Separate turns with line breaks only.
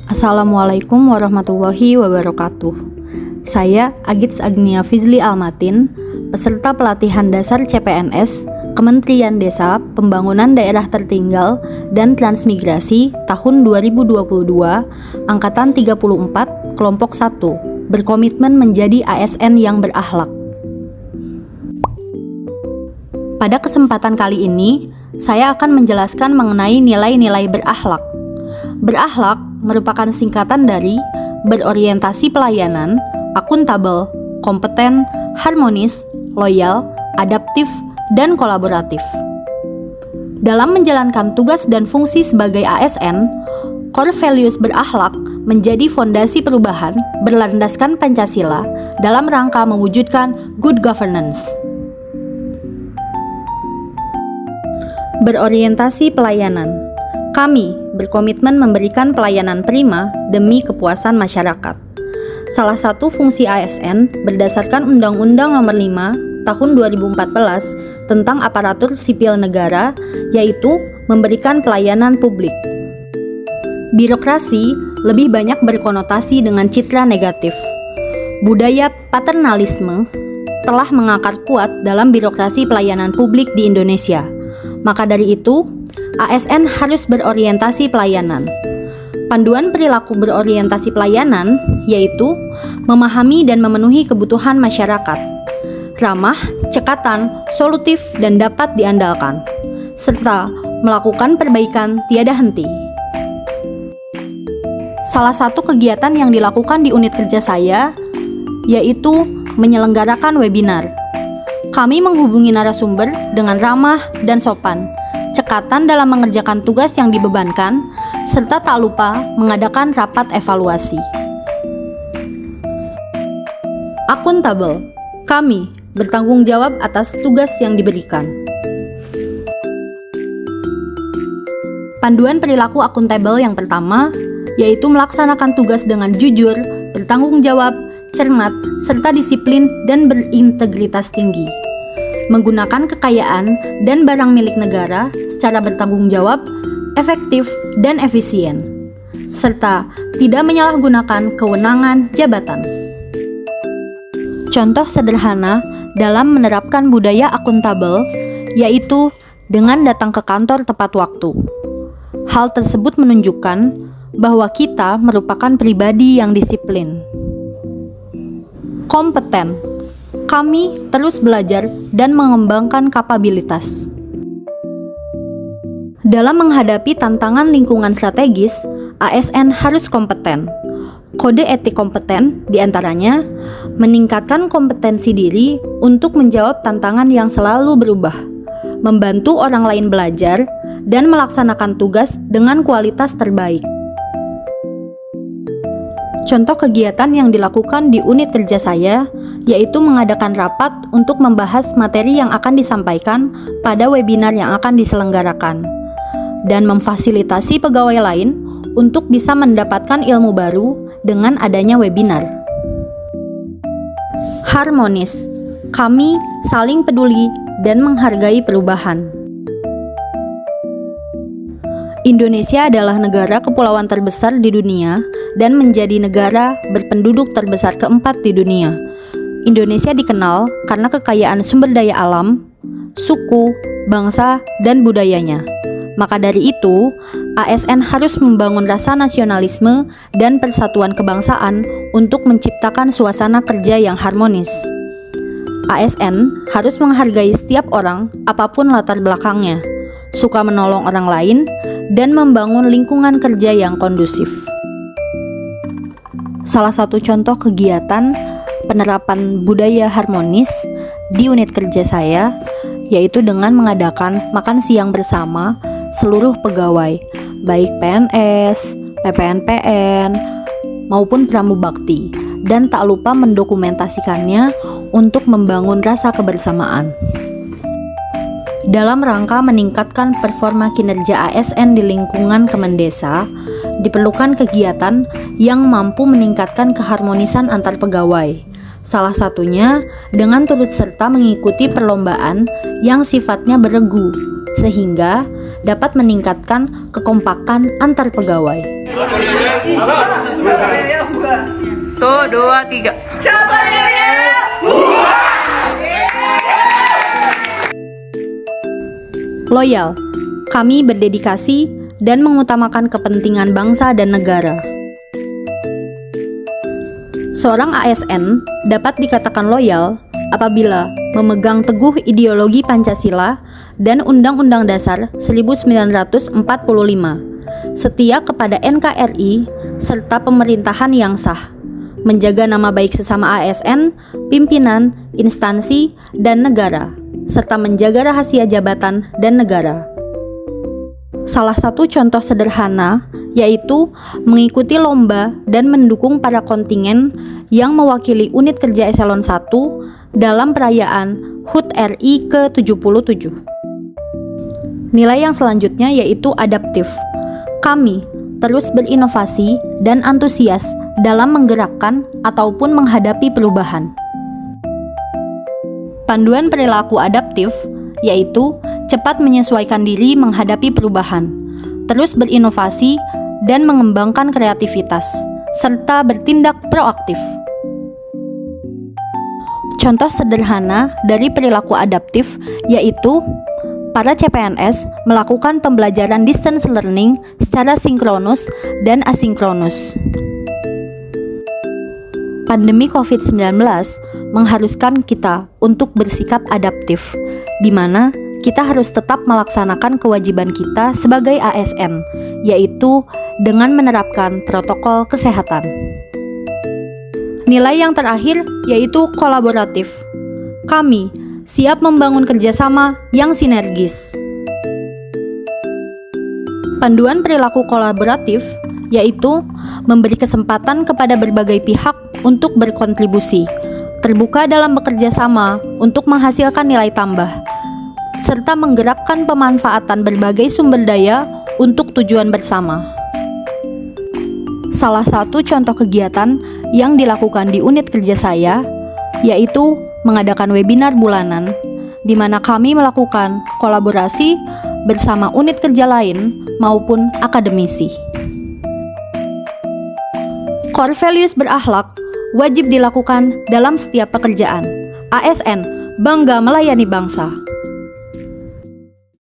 Assalamualaikum warahmatullahi wabarakatuh. Saya Agits Agnia Fizli Almatin, peserta pelatihan dasar CPNS Kementerian Desa, Pembangunan Daerah Tertinggal dan Transmigrasi tahun 2022, Angkatan 34, Kelompok 1, berkomitmen menjadi ASN yang berakhlak. Pada kesempatan kali ini, saya akan menjelaskan mengenai nilai-nilai berakhlak. Berakhlak merupakan singkatan dari berorientasi pelayanan, akuntabel, kompeten, harmonis, loyal, adaptif, dan kolaboratif. Dalam menjalankan tugas dan fungsi sebagai ASN, core values berakhlak menjadi fondasi perubahan berlandaskan Pancasila dalam rangka mewujudkan good governance. Berorientasi pelayanan. Kami berkomitmen memberikan pelayanan prima demi kepuasan masyarakat. Salah satu fungsi ASN berdasarkan Undang-Undang Nomor 5 Tahun 2014 tentang aparatur sipil negara, yaitu memberikan pelayanan publik. Birokrasi lebih banyak berkonotasi dengan citra negatif. Budaya paternalisme telah mengakar kuat dalam birokrasi pelayanan publik di Indonesia. Maka dari itu, ASN harus berorientasi pelayanan. Panduan perilaku berorientasi pelayanan yaitu memahami dan memenuhi kebutuhan masyarakat, ramah, cekatan, solutif, dan dapat diandalkan, serta melakukan perbaikan tiada henti. Salah satu kegiatan yang dilakukan di unit kerja saya yaitu menyelenggarakan webinar. Kami menghubungi narasumber dengan ramah dan sopan, cekatan dalam mengerjakan tugas yang dibebankan, serta tak lupa mengadakan rapat evaluasi. Akuntabel. Kami bertanggung jawab atas tugas yang diberikan. Panduan perilaku akuntabel yang pertama yaitu melaksanakan tugas dengan jujur, bertanggung jawab, cermat, serta disiplin dan berintegritas tinggi. Menggunakan kekayaan dan barang milik negara secara bertanggung jawab, efektif, dan efisien, serta tidak menyalahgunakan kewenangan jabatan. Contoh sederhana dalam menerapkan budaya akuntabel yaitu dengan datang ke kantor tepat waktu. Hal tersebut menunjukkan bahwa kita merupakan pribadi yang disiplin. Kompeten. Kami terus belajar dan mengembangkan kapabilitas. Dalam menghadapi tantangan lingkungan strategis, ASN harus kompeten. Kode etik kompeten diantaranya meningkatkan kompetensi diri untuk menjawab tantangan yang selalu berubah, membantu orang lain belajar, dan melaksanakan tugas dengan kualitas terbaik. Contoh kegiatan yang dilakukan di unit kerja saya yaitu mengadakan rapat untuk membahas materi yang akan disampaikan pada webinar yang akan diselenggarakan dan memfasilitasi pegawai lain untuk bisa mendapatkan ilmu baru dengan adanya webinar. Harmonis. Kami saling peduli dan menghargai perubahan. Indonesia adalah negara kepulauan terbesar di dunia dan menjadi negara berpenduduk terbesar keempat di dunia. Indonesia dikenal karena kekayaan sumber daya alam, suku, bangsa, dan budayanya. Maka dari itu, ASN harus membangun rasa nasionalisme dan persatuan kebangsaan untuk menciptakan suasana kerja yang harmonis. ASN harus menghargai setiap orang apapun latar belakangnya, suka menolong orang lain, dan membangun lingkungan kerja yang kondusif. Salah satu contoh kegiatan penerapan budaya harmonis di unit kerja saya yaitu dengan mengadakan makan siang bersama seluruh pegawai, baik PNS, PPNPN, maupun pramubakti, dan tak lupa mendokumentasikannya untuk membangun rasa kebersamaan. Dalam rangka meningkatkan performa kinerja ASN di lingkungan Kemendesa, diperlukan kegiatan yang mampu meningkatkan keharmonisan antar pegawai. Salah satunya dengan turut serta mengikuti perlombaan yang sifatnya beregu, sehingga dapat meningkatkan kekompakan antar pegawai.
Tuh, 2, 3.
Loyal, kami berdedikasi dan mengutamakan kepentingan bangsa dan negara. Seorang ASN dapat dikatakan loyal apabila memegang teguh ideologi Pancasila dan Undang-Undang Dasar 1945, setia kepada NKRI serta pemerintahan yang sah, menjaga nama baik sesama ASN, pimpinan, instansi, dan negara, serta menjaga rahasia jabatan dan negara. Salah satu contoh sederhana yaitu mengikuti lomba dan mendukung para kontingen yang mewakili unit kerja eselon 1 dalam perayaan HUT RI ke-77. Nilai yang selanjutnya yaitu adaptif. Kami terus berinovasi dan antusias dalam menggerakkan ataupun menghadapi perubahan. Panduan perilaku adaptif yaitu cepat menyesuaikan diri menghadapi perubahan, terus berinovasi dan mengembangkan kreativitas, serta bertindak proaktif. Contoh sederhana dari perilaku adaptif yaitu para CPNS melakukan pembelajaran distance learning secara sinkronus dan asinkronus. Pandemi COVID-19 mengharuskan kita untuk bersikap adaptif, di mana kita harus tetap melaksanakan kewajiban kita sebagai ASN, yaitu dengan menerapkan protokol kesehatan. Nilai yang terakhir yaitu kolaboratif. Kami siap membangun kerjasama yang sinergis. Panduan perilaku kolaboratif yaitu memberi kesempatan kepada berbagai pihak untuk berkontribusi, terbuka dalam bekerja sama untuk menghasilkan nilai tambah, serta menggerakkan pemanfaatan berbagai sumber daya untuk tujuan bersama. Salah satu contoh kegiatan yang dilakukan di unit kerja saya yaitu mengadakan webinar bulanan, di mana kami melakukan kolaborasi bersama unit kerja lain maupun akademisi. Core values berakhlak wajib dilakukan dalam setiap pekerjaan. ASN bangga melayani bangsa.